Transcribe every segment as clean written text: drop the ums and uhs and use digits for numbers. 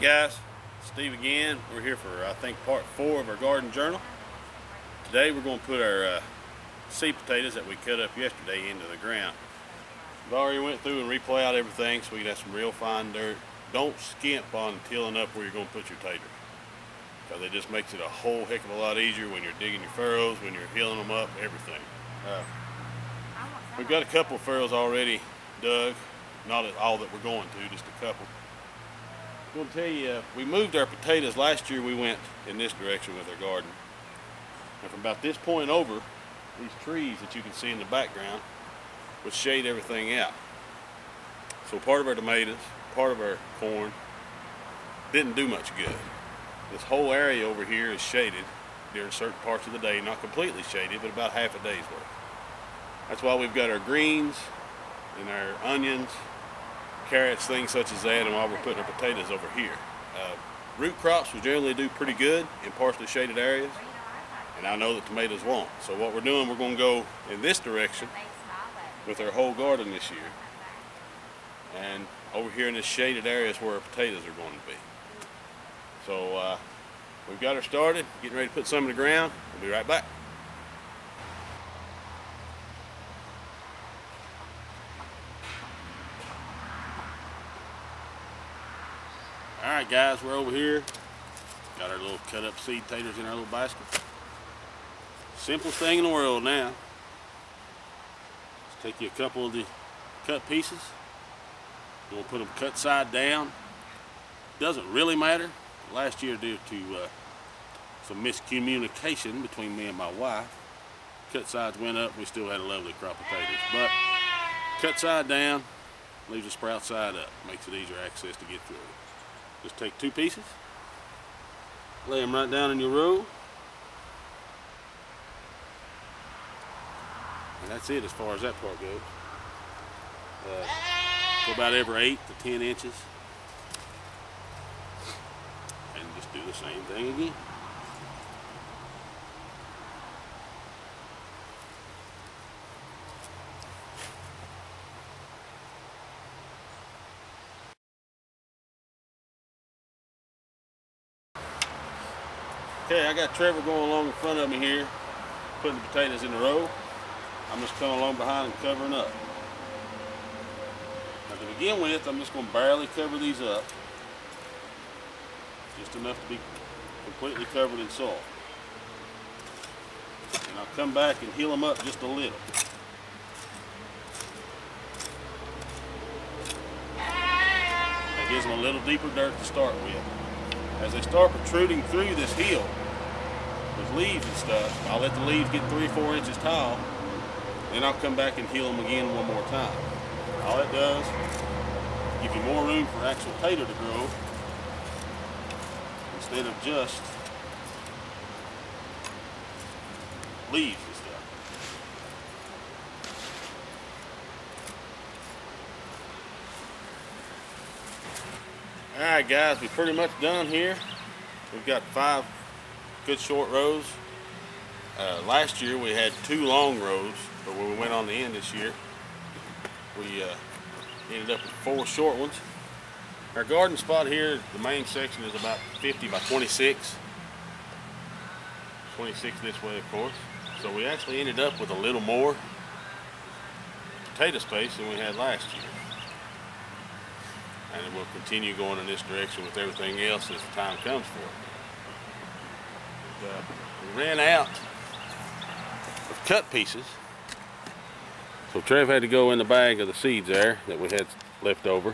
Alright guys, Steve again. We're here for I think part 4 of our garden journal. Today we're going to put our seed potatoes that we cut up yesterday into the ground. We've already went through and replowed everything so we can have some real fine dirt. Don't skimp on tilling up where you're going to put your taters, because it just makes it a whole heck of a lot easier when you're digging your furrows, when you're healing them up, everything. We've got a couple of furrows already dug, not at all that we're going to, just a couple. I'm going to tell you, we moved our potatoes. Last year we went in this direction with our garden. And from about this point over, these trees that you can see in the background would shade everything out. So part of our tomatoes, part of our corn, didn't do much good. This whole area over here is shaded during certain parts of the day, not completely shaded, but about half a day's worth. That's why we've got our greens and our onions, carrots, things such as that, and while we're putting our potatoes over here. Root crops will generally do pretty good in partially shaded areas, and I know that tomatoes won't. So what we're doing, we're going to go in this direction with our whole garden this year, and over here in this shaded area is where our potatoes are going to be. So we've got her started, getting ready to put some in the ground. We'll be right back. Alright guys, we're over here. Got our little cut up seed taters in our little basket. Simplest thing in the world now. Just take you a couple of the cut pieces. We'll put them cut side down. Doesn't really matter. Last year due to some miscommunication between me and my wife, cut sides went up, we still had a lovely crop of potatoes. But cut side down, leaves the sprout side up. Makes it easier access to get through. Just take 2 pieces, lay them right down in your row, and that's it as far as that part goes. Go about every 8 to 10 inches, and just do the same thing again. Okay, I got Trevor going along in front of me here, putting the potatoes in a row. I'm just coming along behind and covering up. Now to begin with, I'm just going to barely cover these up, just enough to be completely covered in soil. And I'll come back and heal them up just a little. That gives them a little deeper dirt to start with. As they start protruding through this hill with leaves and stuff, I'll let the leaves get 3 or 4 inches tall, then I'll come back and heal them again one more time. All it does, give you more room for actual tater to grow instead of just leaves and stuff. Alright guys, we're pretty much done here. We've got 5 good short rows. Last year we had 2 long rows, but when we went on the end this year, we ended up with 4 short ones. Our garden spot here, the main section is about 50 by 26. 26 this way, of course. So we actually ended up with a little more potato space than we had last year. And we'll continue going in this direction with everything else as the time comes for it. We ran out of cut pieces, so Trev had to go in the bag of the seeds there that we had left over.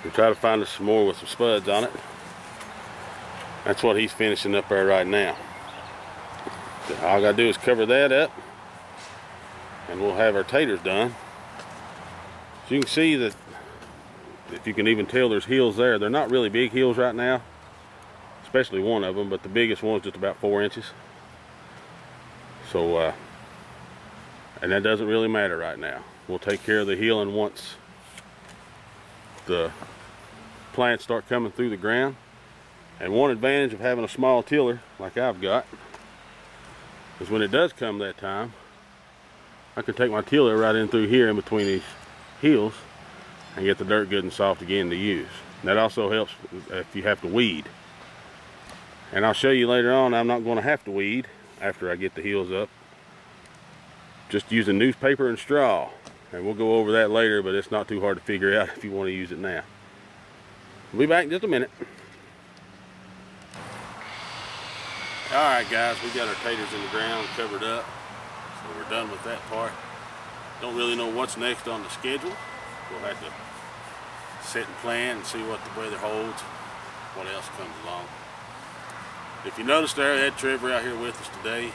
We try to find us some more with some spuds on it. That's what he's finishing up there right now. All I gotta do is cover that up, and we'll have our taters done. So you can see that, if you can even tell, there's hills there. They're not really big hills right now, especially one of them, but the biggest one's just about 4 inches. So, and that doesn't really matter right now. We'll take care of the healing once the plants start coming through the ground. And one advantage of having a small tiller like I've got is when it does come that time, I can take my tiller right in through here in between these hills and get the dirt good and soft again to use. That also helps if you have to weed. And I'll show you later on, I'm not going to have to weed after I get the hills up. Just using newspaper and straw. And we'll go over that later, but it's not too hard to figure out if you want to use it now. We'll be back in just a minute. Alright guys, we got our taters in the ground covered up. So we're done with that part. Don't really know what's next on the schedule. We'll have to sit and plan and see what the weather holds, what else comes along. If you noticed there, I had Trevor out here with us today.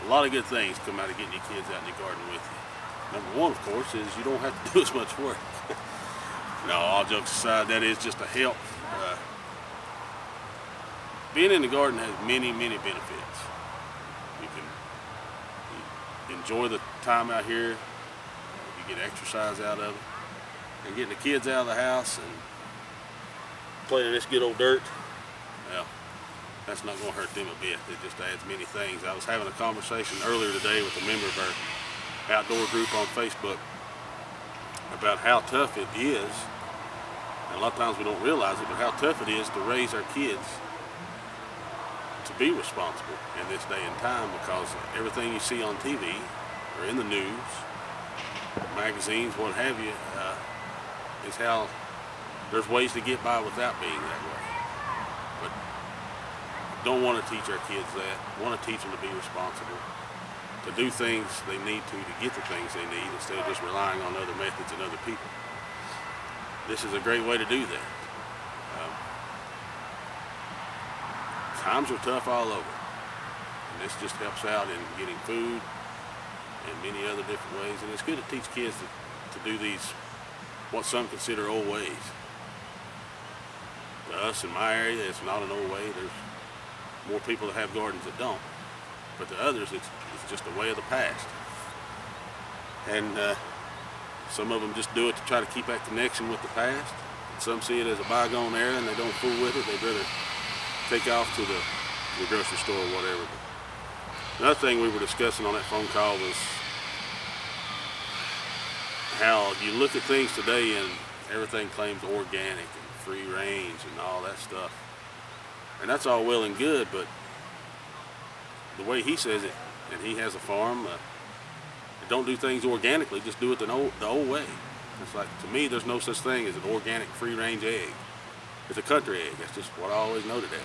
A lot of good things come out of getting your kids out in the garden with you. Number one, of course, is you don't have to do as much work. No, all jokes aside, that is just a help. Being in the garden has many, many benefits. You can enjoy the time out here. You get exercise out of it. And getting the kids out of the house and playing in this good old dirt, well, that's not going to hurt them a bit. It just adds many things. I was having a conversation earlier today with a member of our outdoor group on Facebook about how tough it is, and a lot of times we don't realize it, but how tough it is to raise our kids to be responsible in this day and time, because everything you see on TV or in the news, magazines, what have you, is how there's ways to get by without being that way. But don't want to teach our kids that. Want to teach them to be responsible, to do things they need to get the things they need, instead of just relying on other methods and other people. This is a great way to do that. Times are tough all over, and this just helps out in getting food and many other different ways. And it's good to teach kids to do these, what some consider old ways. To us in my area, it's not an old way. There's more people that have gardens that don't. But to others, it's just a way of the past. And some of them just do it to try to keep that connection with the past. And some see it as a bygone era and they don't fool with it. They'd rather take off to the grocery store or whatever. Another thing we were discussing on that phone call was how you look at things today and everything claims organic and free range and all that stuff. And that's all well and good, but the way he says it, and he has a farm, don't do things organically, just do it the old way. It's like, to me, there's no such thing as an organic free range egg. It's a country egg. That's just what I always noted as.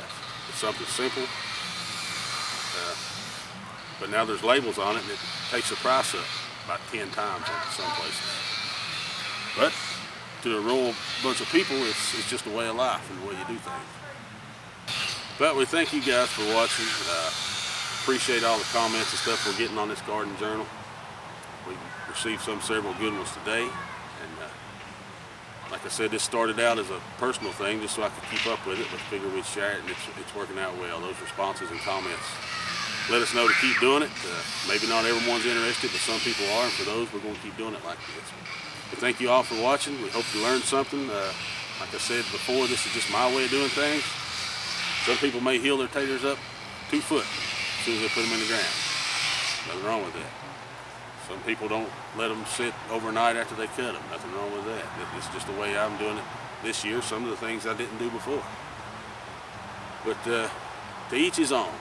It's something simple, but now there's labels on it and it takes the price up about 10 times in some places. But to a rural bunch of people, it's just a way of life and the way you do things. But we thank you guys for watching. Appreciate all the comments and stuff we're getting on this garden journal. We received several good ones today. And like I said, this started out as a personal thing just so I could keep up with it, but figured we'd share it, and it's working out well. Those responses and comments let us know to keep doing it. Maybe not everyone's interested, but some people are, and for those, we're going to keep doing it like this. But thank you all for watching. We hope you learned something. Like I said before, this is just my way of doing things. Some people may heal their taters up 2 foot as soon as they put them in the ground. Nothing wrong with that. Some people don't let them sit overnight after they cut them. Nothing wrong with that. It's just the way I'm doing it this year. Some of the things I didn't do before. But to each his own.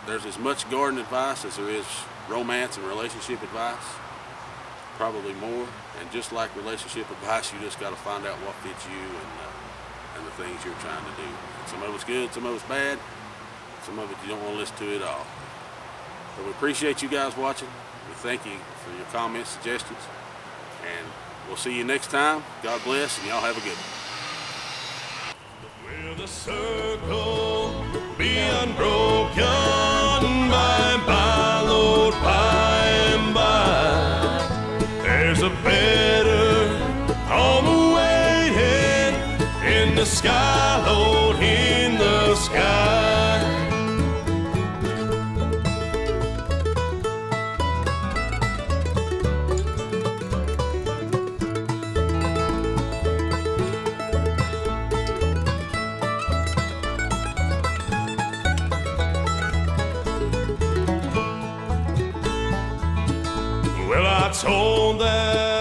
There's as much garden advice as there is romance and relationship advice. Probably more. And just like relationship advice, you just got to find out what fits you and the things you're trying to do. And some of it's good, some of it's bad. Some of it you don't want to listen to at all. But we appreciate you guys watching. We thank you for your comments, suggestions, and we'll see you next time. God bless, and y'all have a good one. Will the circle be unbroken by, Lord, by and by? There's a better home waiting in the sky, Lord, in the sky. Well, I told that